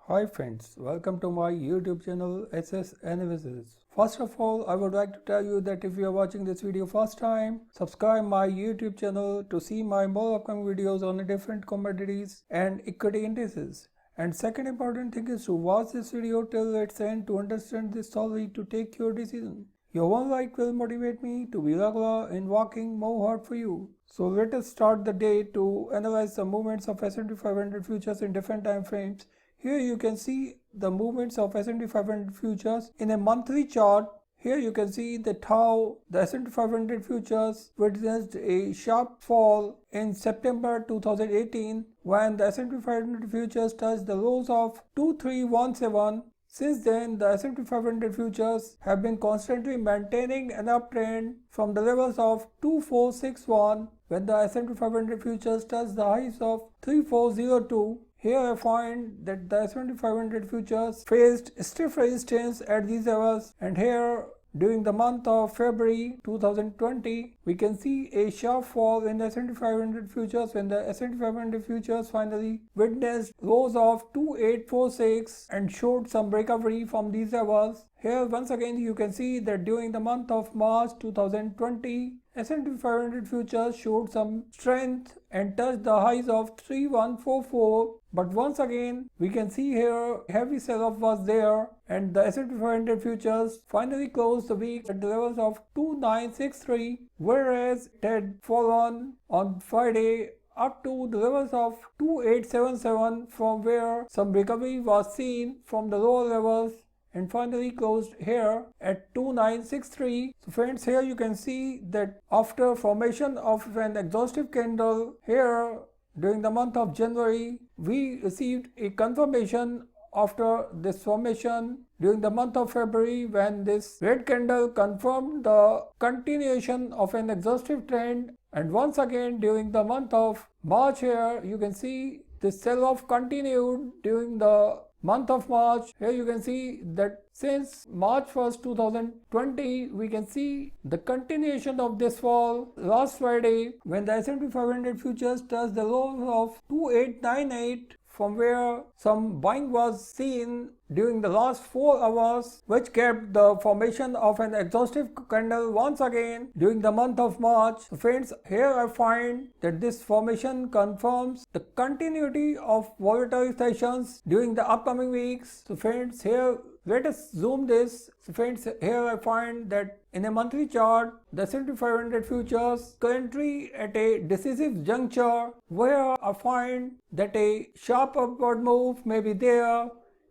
Hi friends, welcome to my YouTube channel SS Analysis. First of all, I would like to tell you that if you are watching this video first time, subscribe my YouTube channel to see my more upcoming videos on the different commodities and equity indices. And second important thing is to watch this video till its end to understand this story to take your decision. Your one like will motivate me to be regular in working more hard for you. So let us start the day to analyze the movements of S&P 500 futures in different time frames. Here you can see the movements of S&P 500 futures in a monthly chart. Here you can see that how the S&P 500 futures witnessed a sharp fall in September 2018 when the S&P 500 futures touched the lows of 2317. Since then, the S&P 500 futures have been constantly maintaining an uptrend from the levels of 2461 when the S&P 500 futures touched the highs of 3402. Here I find that the S&P 500 futures faced stiff resistance at these levels, and here during the month of February 2020, we can see a sharp fall in the S&P 500 futures when the S&P 500 futures finally witnessed lows of 2846 and showed some recovery from these levels. Here once again you can see that during the month of March 2020, S&P 500 futures showed some strength and touched the highs of 3144, but once again we can see here heavy sell-off was there and the S&P 500 futures finally closed the week at the levels of 2963, whereas it had fallen on Friday up to the levels of 2877 from where some recovery was seen from the lower levels and finally closed here at 2963. So friends, here you can see that after formation of an exhaustive candle here during the month of January, we received a confirmation after this formation during the month of February when this red candle confirmed the continuation of an exhaustive trend, and once again during the month of March here you can see this sell-off continued during the month of March. Here you can see that since March 1st 2020 we can see the continuation of this fall last Friday when the S&P 500 futures touched the lows of 2898 from where some buying was seen during the last 4 hours, which kept the formation of an exhaustive candle once again during the month of March. So friends, here I find that this formation confirms the continuity of volatile sessions during the upcoming weeks. So friends, here let us zoom this. So friends, here I find that in a monthly chart, the S&P 500 futures currently at a decisive juncture where I find that a sharp upward move may be there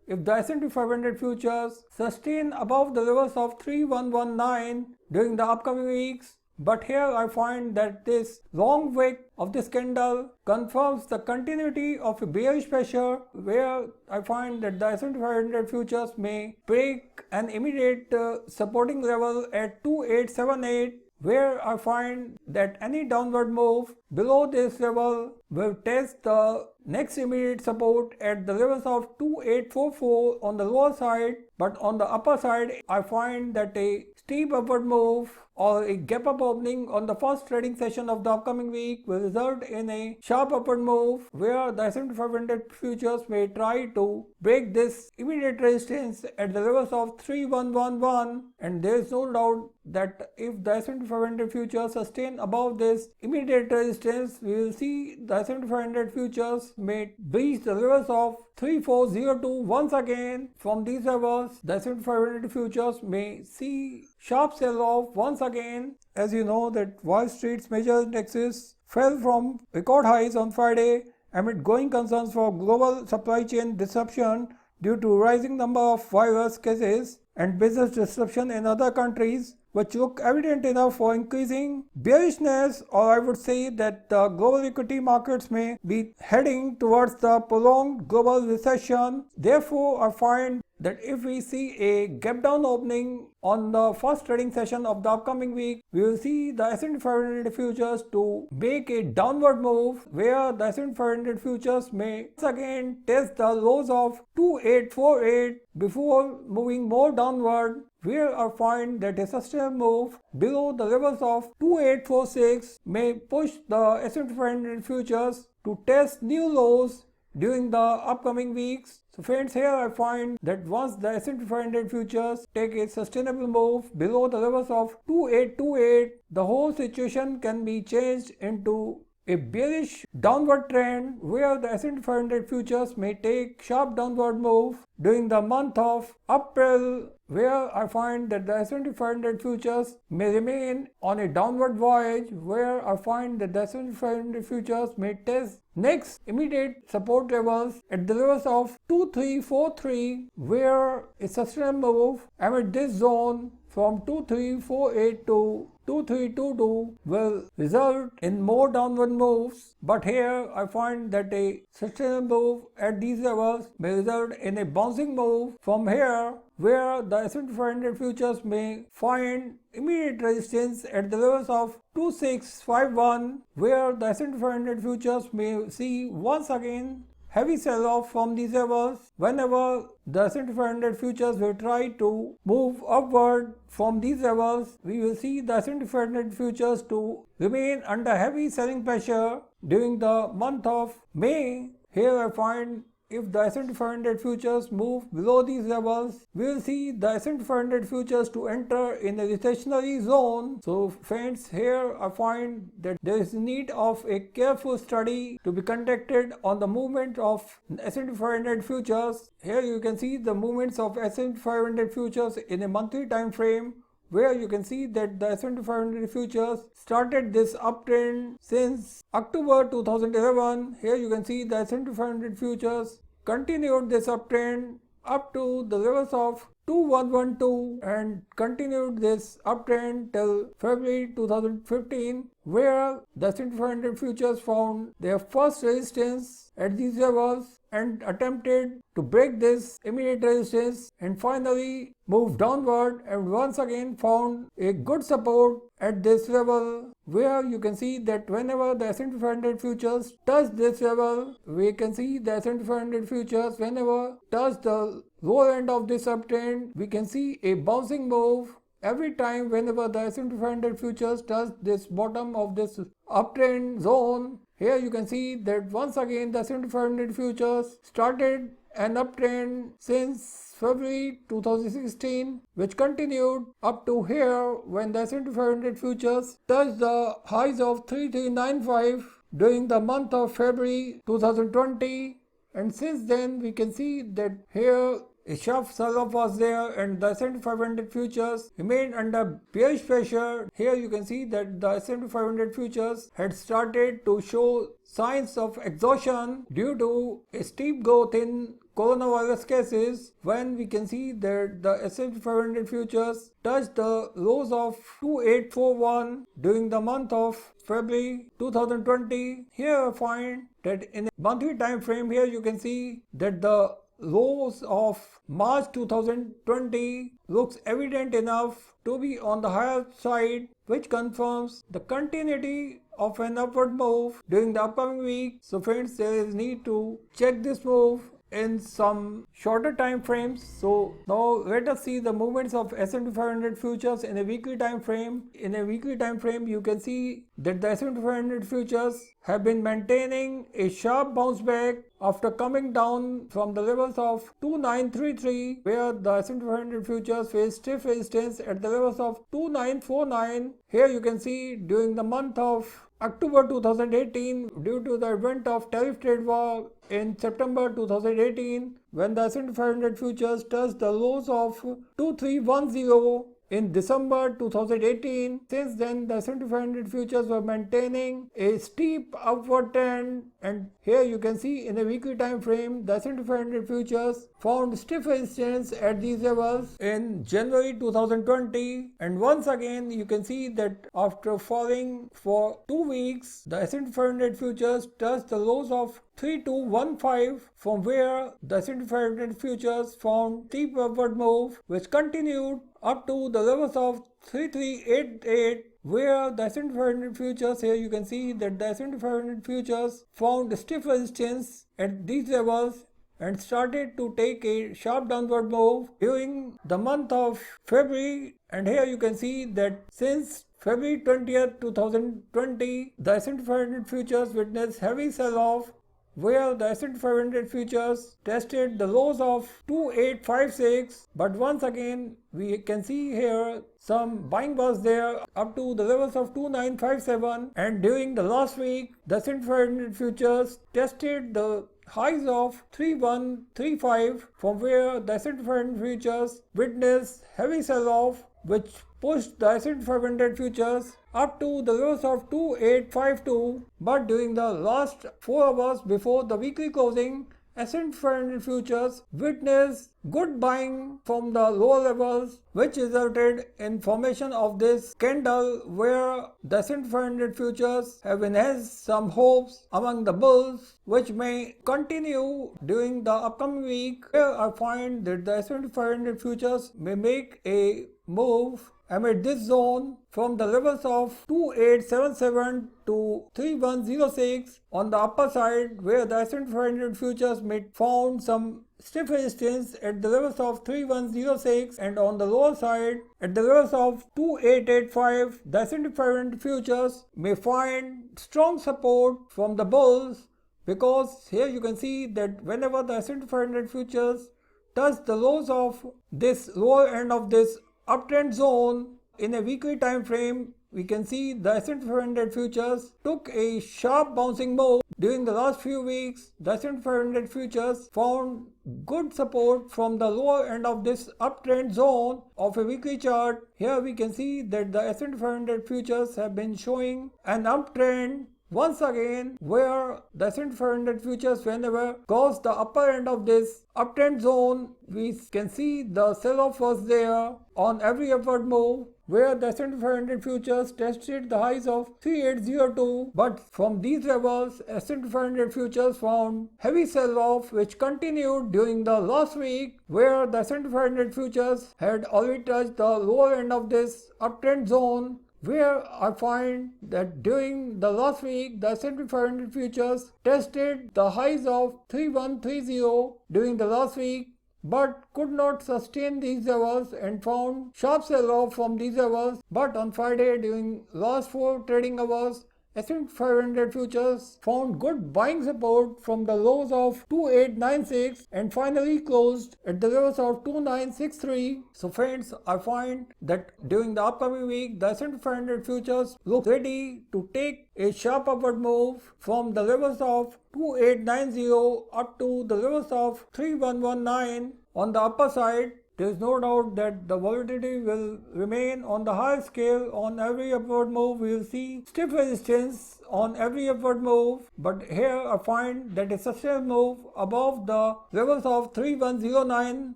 if the S&P 500 futures sustain above the levels of 3119 during the upcoming weeks. But here I find that this long wick of this candle confirms the continuity of a bearish pressure where I find that the S&P 500 futures may break an immediate supporting level at 2878, where I find that any downward move below this level will test the next immediate support at the levels of 2844 on the lower side, but on the upper side I find that a steep upward move or a gap up opening on the first trading session of the upcoming week will result in a sharp upward move where the S&P 500 futures may try to break this immediate resistance at the levels of 3111, and there is no doubt that if the S&P 500 futures sustain above this immediate resistance, we will see the S&P 500 futures may breach the levels of 3402 once again. From these levels, the S&P 500 futures may see sharp sell-off once again. As you know that Wall Street's major indexes fell from record highs on Friday amid growing concerns for global supply chain disruption due to rising number of virus cases and business disruption in other countries, which look evident enough for increasing bearishness, or I would say that the global equity markets may be heading towards the prolonged global recession. Therefore, I find that if we see a gap down opening on the first trading session of the upcoming week, we will see the S&P 500 futures to make a downward move where the S&P 500 futures may once again test the lows of 2848 before moving more downward, where I find that a sustained move below the levels of 2846 may push the S&P 500 futures to test new lows during the upcoming weeks. So friends, here I find that once the S&P 500 futures take a sustainable move below the levels of 2828, the whole situation can be changed into a bearish downward trend where the S&P 500 futures may take sharp downward move during the month of April, where I find that the S&P 500 futures may remain on a downward voyage, where I find that the S&P 500 futures may test next immediate support levels at the levels of 2343, where a sustainable move amid this zone from 2348 to 2322 will result in more downward moves, but here I find that a sustainable move at these levels may result in a bouncing move from here, where the S&P 500 futures may find immediate resistance at the levels of 2651, where the S&P 500 futures may see once again heavy sell-off from these levels. Whenever the S&P 500 futures will try to move upward from these levels, we will see the S&P 500 futures to remain under heavy selling pressure during the month of May. Here I find if the S&P 500 futures move below these levels, we will see the S&P 500 futures to enter in a recessionary zone. So friends, here I find that there is need of a careful study to be conducted on the movement of S&P 500 futures. Here you can see the movements of S&P 500 futures in a monthly time frame, where you can see that the S&P 500 futures started this uptrend since October 2011. Here you can see the S&P 500 futures continued this uptrend up to the levels of 2112 and continued this uptrend till February 2015, where the S&P 500 futures found their first resistance at these levels and attempted to break this immediate resistance and finally moved downward and once again found a good support at this level, where you can see that whenever the S&P 500 futures touch this level, we can see the S&P 500 futures whenever touch the lower end of this uptrend, we can see a bouncing move. Every time whenever the S&P 500 futures touch this bottom of this uptrend zone, here you can see that once again the S&P 500 futures started an uptrend since February 2016, which continued up to here when the S&P 500 futures touched the highs of 3395 during the month of February 2020, and since then we can see that here a sharp sell-off was there and the S&P 500 futures remained under bearish pressure. Here you can see that the S&P 500 futures had started to show signs of exhaustion due to a steep growth in coronavirus cases, when we can see that the S&P 500 futures touched the lows of 2841 during the month of February 2020. Here I find that in a monthly time frame, here you can see that the lows of March 2020 looks evident enough to be on the higher side, which confirms the continuity of an upward move during the upcoming week. So friends, there is need to check this move in some shorter time frames. So now let us see the movements of S&P 500 futures in a weekly time frame. In a weekly time frame, you can see that the S&P 500 futures have been maintaining a sharp bounce back after coming down from the levels of 2933, where the S&P 500 futures faced stiff resistance at the levels of 2949. Here you can see during the month of October 2018, due to the event of tariff trade war in September 2018, when the S&P 500 futures touched the lows of 2310 in December 2018. Since then, the S&P 500 futures were maintaining a steep upward trend, and here you can see in a weekly time frame, the S&P 500 futures found stiff resistance at these levels in January 2020, and once again you can see that after falling for 2 weeks, the S&P 500 futures touched the lows of 3215, from where the S&P 500 futures found steep upward move, which continued up to the levels of 3388, where the S&P 500 futures, here you can see that the S&P 500 futures found stiff resistance at these levels and started to take a sharp downward move during the month of February. And here you can see that since February 20th, 2020, the S&P 500 futures witnessed heavy sell-off where the S&P 500 futures tested the lows of 2856, but once again we can see here some buying was there up to the levels of 2957, and during the last week the S&P 500 futures tested the highs of 3135, from where the S&P 500 futures witnessed heavy sell-off, which pushed the S&P 500 futures up to the levels of 2852. But during the last 4 hours before the weekly closing, S&P 500 futures witnessed good buying from the lower levels, which resulted in formation of this candle where the S&P 500 futures have enhanced some hopes among the bulls, which may continue during the upcoming week. Here I find that the S&P 500 futures may make a move amid this zone from the levels of 2877 to 3106 on the upper side, where the S&P 500 futures may found some stiff resistance at the levels of 3106, and on the lower side at the levels of 2885 the S&P 500 futures may find strong support from the bulls, because here you can see that whenever the S&P 500 futures touch the lows of this lower end of this uptrend zone in a weekly time frame, we can see the S&P 500 futures took a sharp bouncing move. During the last few weeks, the S&P 500 futures found good support from the lower end of this uptrend zone of a weekly chart. Here we can see that the S&P 500 futures have been showing an uptrend once again, where the S&P 500 futures whenever cross the upper end of this uptrend zone, we can see the sell-off was there on every upward move, where the S&P 500 futures tested the highs of 3802, but from these levels S&P 500 futures found heavy sell-off, which continued during the last week, where the S&P 500 futures had already touched the lower end of this uptrend zone, where I find that during the last week the S&P 500 futures tested the highs of 3130 during the last week, but could not sustain these levels and found sharp sell-off from these levels. But on Friday, during last 4 trading hours, S&P 500 futures found good buying support from the lows of 2896 and finally closed at the levels of 2963. So friends, I find that during the upcoming week the S&P 500 futures look ready to take a sharp upward move from the levels of 2890 up to the levels of 3119 on the upper side. There is no doubt that the volatility will remain on the high scale. On every upward move, we will see stiff resistance on every upward move. But here I find that a sustained move above the levels of 3109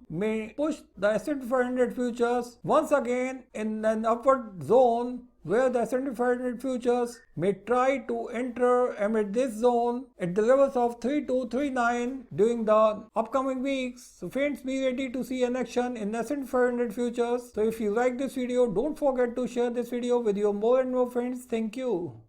may push the S&P 500 futures once again in an upward zone, where the S&P 500 futures may try to enter amid this zone at the levels of 3239 during the upcoming weeks. So friends, be ready to see an action in S&P 500 futures. So if you like this video, don't forget to share this video with your more and more friends. Thank you.